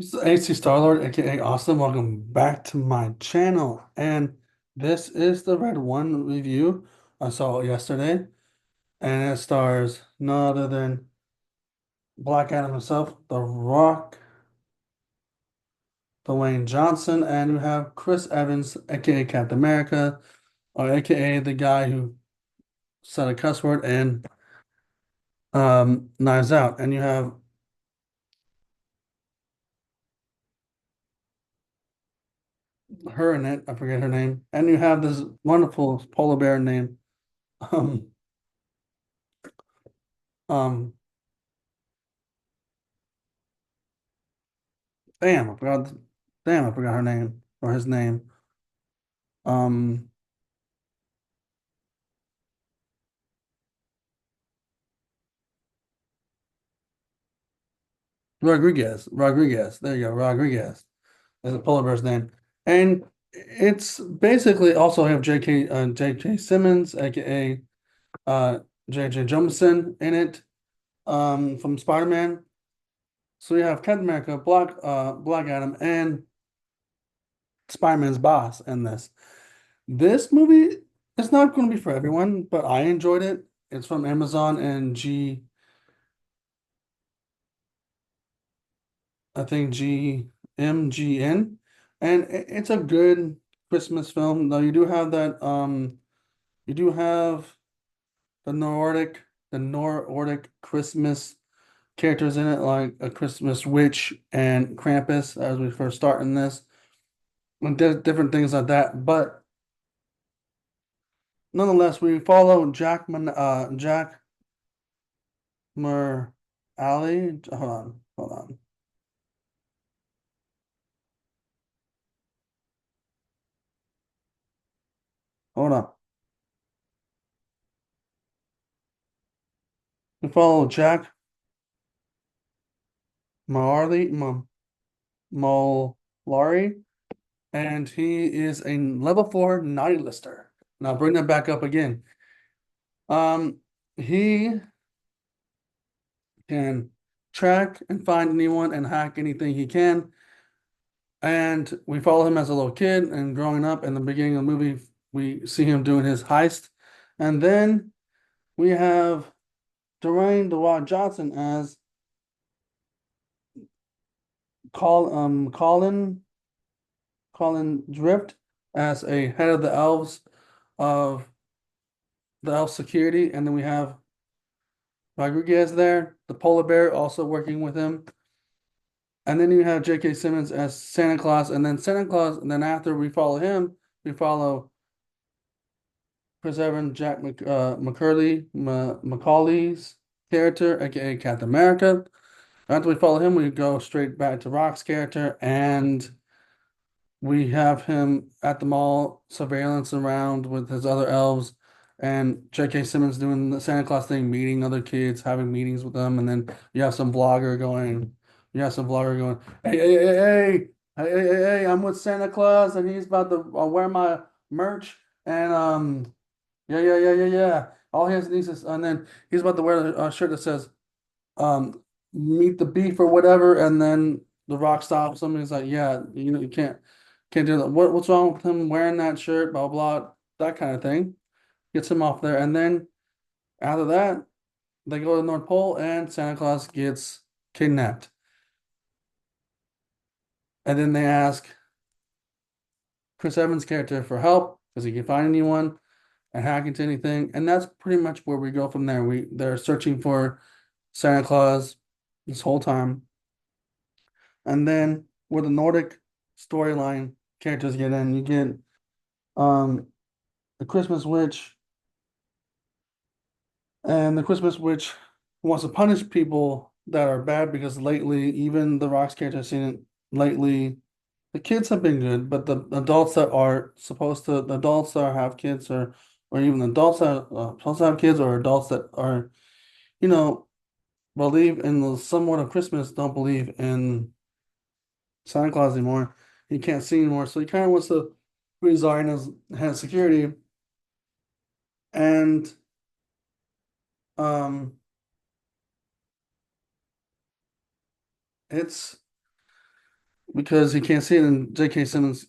This is AC Starlord, aka Austin. Welcome back to my channel. And this is the Red One review I saw yesterday. And it stars none other than Black Adam himself, The Rock, Dwayne Johnson, and we have Chris Evans, aka Captain America, or aka the guy who said a cuss word and Knives Out. And you have her in it, I forget her name. And you have this wonderful polar bear named um um Damn, I forgot. Damn, I forgot her name or his name. Um, Rodriguez. Rodriguez. There you go. Rodriguez is the polar bear's name, and it's basically also have J.K. Simmons, aka uh J.J. Jameson in it, from Spider-Man. So you have Captain America, Black Adam, and Spider-Man's boss in this. This movie is not going to be for everyone, but I enjoyed it. It's from Amazon and I think GMGN, and it's a good Christmas film. Though you do have that you do have the Nordic Christmas characters in it, like a Christmas witch and Krampus, as we first start in this, and different things like that. But nonetheless, we follow Jack Mer Ali. Hold on, hold on. We follow Jack Marley Molari, and he is a level 4 naughty lister. Now bring that back up again. He can track and find anyone and hack anything he can. And we follow him as a little kid and growing up. In the beginning of the movie, we see him doing his heist. And then we have Dwayne The Rock Johnson as Colin Drift as a head of of the elf security. And then we have Rodriguez there, the polar bear, also working with him. And then you have J.K. Simmons as Santa Claus, and then Santa Claus, and then after we follow him, we follow Chris Evans, Macaulay's character, aka Captain America. After we follow him, we go straight back to Rock's character, and we have him at the mall, surveillance around with his other elves, and J.K. Simmons doing the Santa Claus thing, meeting other kids, having meetings with them, and then you have some vlogger going, hey, I'm with Santa Claus, and he's about to wear my merch, and yeah. All he has needs is, and then he's about to wear a shirt that says, meet the beef or whatever, and then The Rock stops him. And he's like, yeah, you can't do that. What's wrong with him wearing that shirt? Blah blah, that kind of thing. Gets him off there, and then after that, they go to the North Pole, and Santa Claus gets kidnapped. And then they ask Chris Evans' character for help because he can find anyone and hack into anything, and that's pretty much where we go from there. They're searching for Santa Claus this whole time, and then where the Nordic storyline characters get in, you get um the Christmas witch, and the Christmas witch wants to punish people that are bad because lately, even the Rock's character has seen it lately. The kids have been good, but the adults that are supposed to, the adults that have kids, or even adults that are supposed to have kids, or adults that are, you know, believe in the somewhat of Christmas, don't believe in Santa Claus anymore. He can't see anymore, so he kind of wants to resign as head of security. And um, it's because he can't see it. And J.K. Simmons,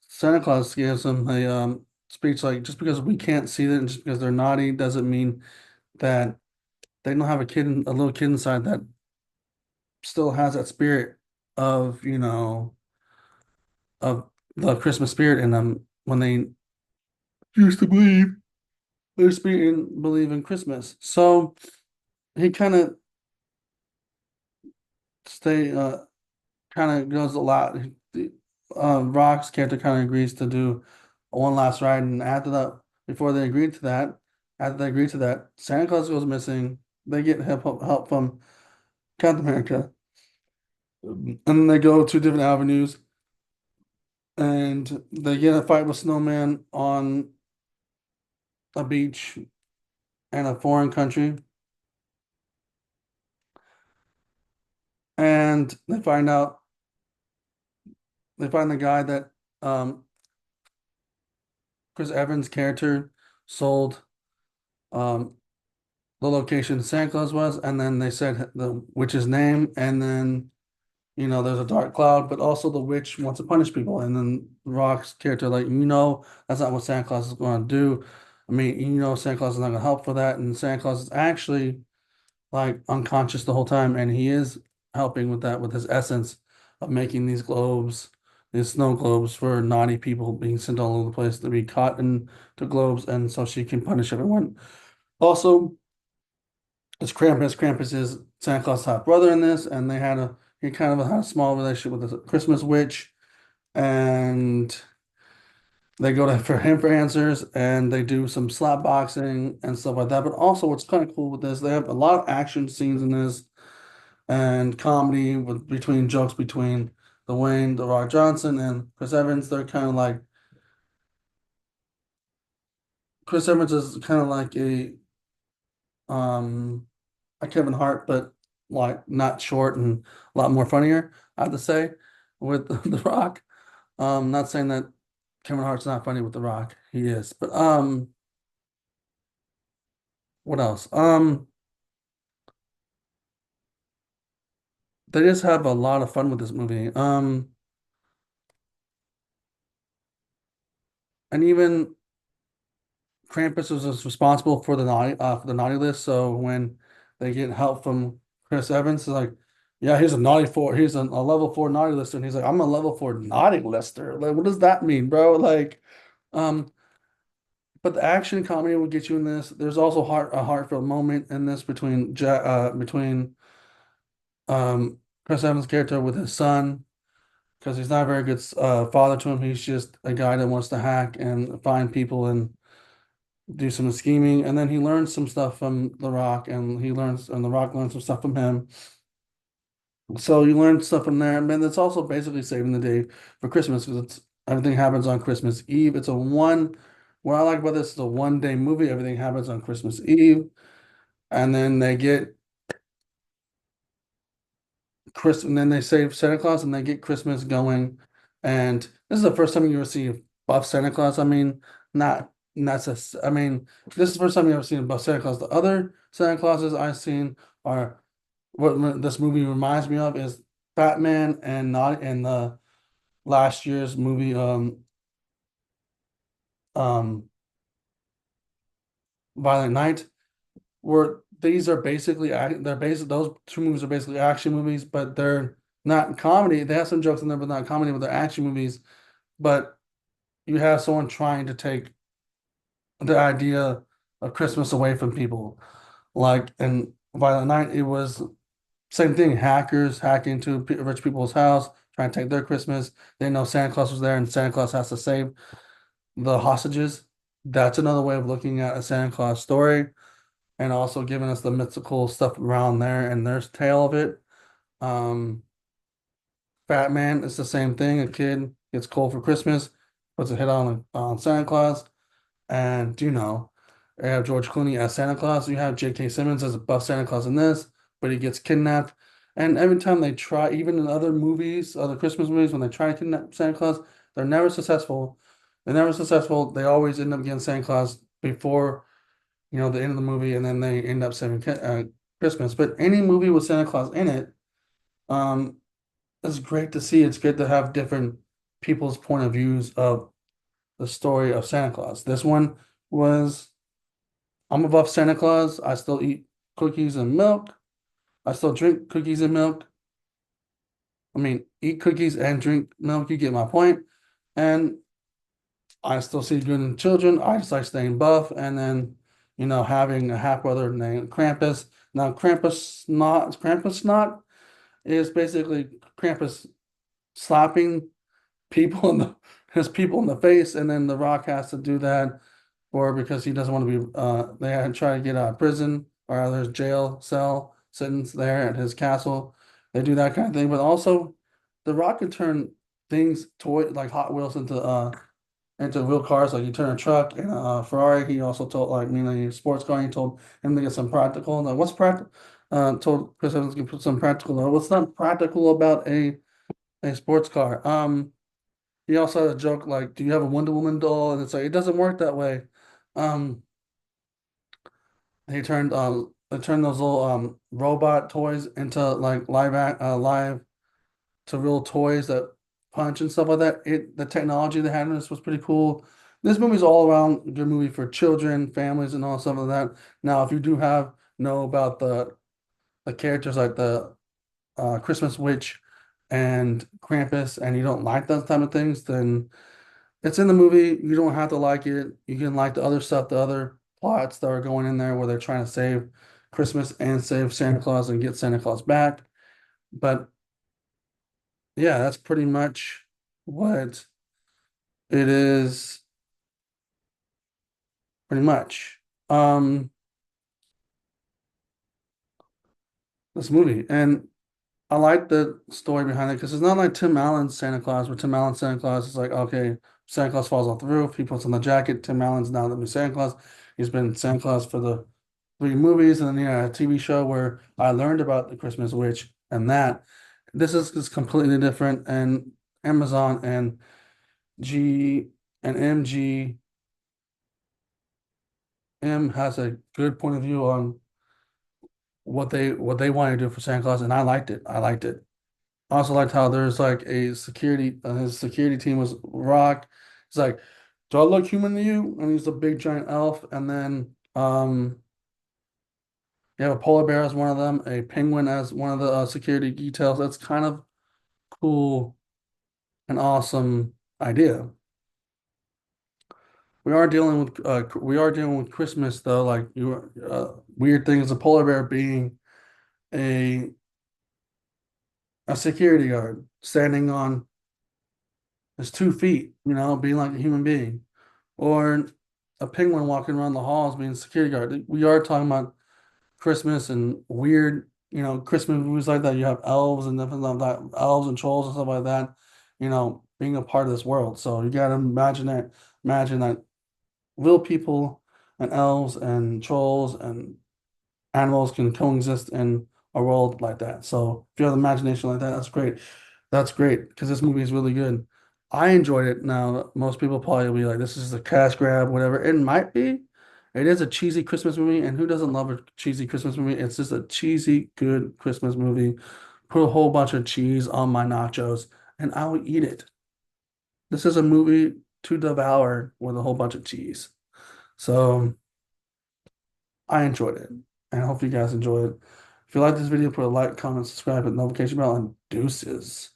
Santa Claus gives him a speech like, just because we can't see it and just because they're naughty doesn't mean that they don't have a little kid inside that still has that spirit of, of the Christmas spirit in them when they used to believe their spirit and believe in Christmas. So he kind of stay kind of goes a lot. Rock's character kind of agrees to do one last ride, and after that, after they agreed to that, Santa Claus goes missing. They get help from Captain America, and then they go to different avenues, and they get in a fight with Snowman on a beach in a foreign country, and they find the guy that um Chris Evans' character sold um the location Santa Claus was, and then they said the witch's name, and then there's a dark cloud, but also the witch wants to punish people, and then Rock's character like, that's not what Santa Claus is going to do. I mean, Santa Claus is not going to help for that, and Santa Claus is actually like unconscious the whole time, and he is helping with that with his essence of making these snow globes for naughty people being sent all over the place to be caught into globes, and so she can punish everyone. Also, it's Krampus. Krampus is Santa Claus' half brother in this, and he kind of had a small relationship with the Christmas witch, and they go to for him for answers, and they do some slap boxing and stuff like that. But also, what's kind of cool with this, they have a lot of action scenes in this and comedy between jokes between The Rock Johnson, and Chris Evans. They're kind of like Chris Evans is kind of like um a Kevin Hart, but like not short and a lot more funnier, I have to say, with The Rock. Not saying that Kevin Hart's not funny with The Rock. He is. But what else? They just have a lot of fun with this movie. And even Krampus was responsible for the naughty list. So when they get help from Chris Evans, it's like, yeah, he's a level four naughty lister, and he's like, I'm a level four naughty lister. Like, what does that mean, bro? Like, um, but the action comedy will get you in this. There's also a heartfelt moment in this between Chris Evans' character with his son, because he's not a very good father to him. He's just a guy that wants to hack and find people and do some scheming, and then he learns some stuff from The Rock, and The Rock learns some stuff from him. So you learn stuff from there, and then it's also basically saving the day for Christmas because it's everything happens on Christmas Eve. What I like about this is a 1 day movie. Everything happens on Christmas Eve, and then and then they save Santa Claus and they get Christmas going. And this is the first time you ever see a buff Santa Claus. I mean, not just, I mean, this is the first time you ever seen a buff Santa Claus. The other Santa Clauses I've seen are this movie reminds me of is Batman and not in the last year's movie, um, Violent Night, where these are those two movies are basically action movies, but they're not comedy. They have some jokes in there, but not comedy, but they're action movies. But you have someone trying to take the idea of Christmas away from people. Like in Violent Night, it was same thing. Hackers hack into rich people's house, trying to take their Christmas. They know Santa Claus was there, and Santa Claus has to save the hostages. That's another way of looking at a Santa Claus story, and also giving us the mythical stuff around there and there's tale of it. Um, Batman, it's the same thing. A kid gets cold for Christmas, puts a hit on Santa Claus, and you have George Clooney as Santa Claus. You have J.K. Simmons as a buff Santa Claus in this, but he gets kidnapped. And every time they try, even in other movies, other Christmas movies, when they try to kidnap Santa Claus, they're never successful. They're never successful. They always end up getting Santa Claus before the end of the movie, and then they end up saving Christmas. But any movie with Santa Claus in it, um, it's great to see. It's good to have different people's point of views of the story of Santa Claus. This one was, I'm above Santa Claus. I still eat cookies and milk. I still drink cookies and milk. I mean, eat cookies and drink milk. You get my point. And I still see good in children. I just like staying buff, and then having a half brother named Krampus. Now, Krampus snot is basically Krampus slapping people in the his people in the face, and then The Rock has to do that, or because he doesn't want to be. They had to try to get out of prison or out of his jail cell sentence there at his castle. They do that kind of thing, but also, The Rock can turn things toy like Hot Wheels into real cars. Like you turn a truck and a Ferrari. He also told like a sports car. He told him to get some practical. Like what's practical? Told Chris Evans to put some practical. What's not practical about a sports car? He also had a joke like, "Do you have a Wonder Woman doll?" And it's like it doesn't work that way. Um, they turned those little robot toys into like live to real toys that punch and stuff like that. The technology they had in this was pretty cool. This movie's all around a good movie for children, families, and all stuff like that. Now, if you do know about the characters like the Christmas Witch and Krampus, and you don't like those type of things, then it's in the movie. You don't have to like it. You can like the other stuff, the other plots that are going in there where they're trying to save Christmas and save Santa Claus and get Santa Claus back. But yeah, that's pretty much what it is, pretty much. Um, this movie. And I like the story behind it because it's not like Tim Allen's Santa Claus, where Tim Allen's Santa Claus is like, okay, Santa Claus falls off the roof, he puts on the jacket. Tim Allen's now the new Santa Claus. He's been Santa Claus for the three movies, and then a TV show where I learned about the Christmas Witch and that. This is completely different, and Amazon and G and MGM has a good point of view on what they want to do for Santa Claus, and I liked it. I liked it. I also liked how there's like a security, his security team was Rock. He's like, "Do I look human to you?" And he's a big giant elf. And then you have a polar bear as one of them, a penguin as one of the security details. That's kind of cool and awesome idea. We are dealing with Christmas though. Like weird thing is a polar bear being a a security guard standing on his 2 feet, being like a human being, or a penguin walking around the halls being a security guard. We are talking about Christmas and weird, Christmas movies like that. You have elves and different like that, elves and trolls and stuff like that, being a part of this world. So you got to imagine that real people and elves and trolls and animals can coexist in a world like that. So if you have the imagination like that, that's great. That's great because this movie is really good. I enjoyed it. Now, most people probably will be like, this is a cash grab, whatever. It might be. It is a cheesy Christmas movie, and who doesn't love a cheesy Christmas movie? It's just a cheesy, good Christmas movie. Put a whole bunch of cheese on my nachos, and I will eat it. This is a movie to devour with a whole bunch of cheese. So I enjoyed it, and I hope you guys enjoyed it. If you like this video, put a like, comment, subscribe, hit the notification bell, and deuces.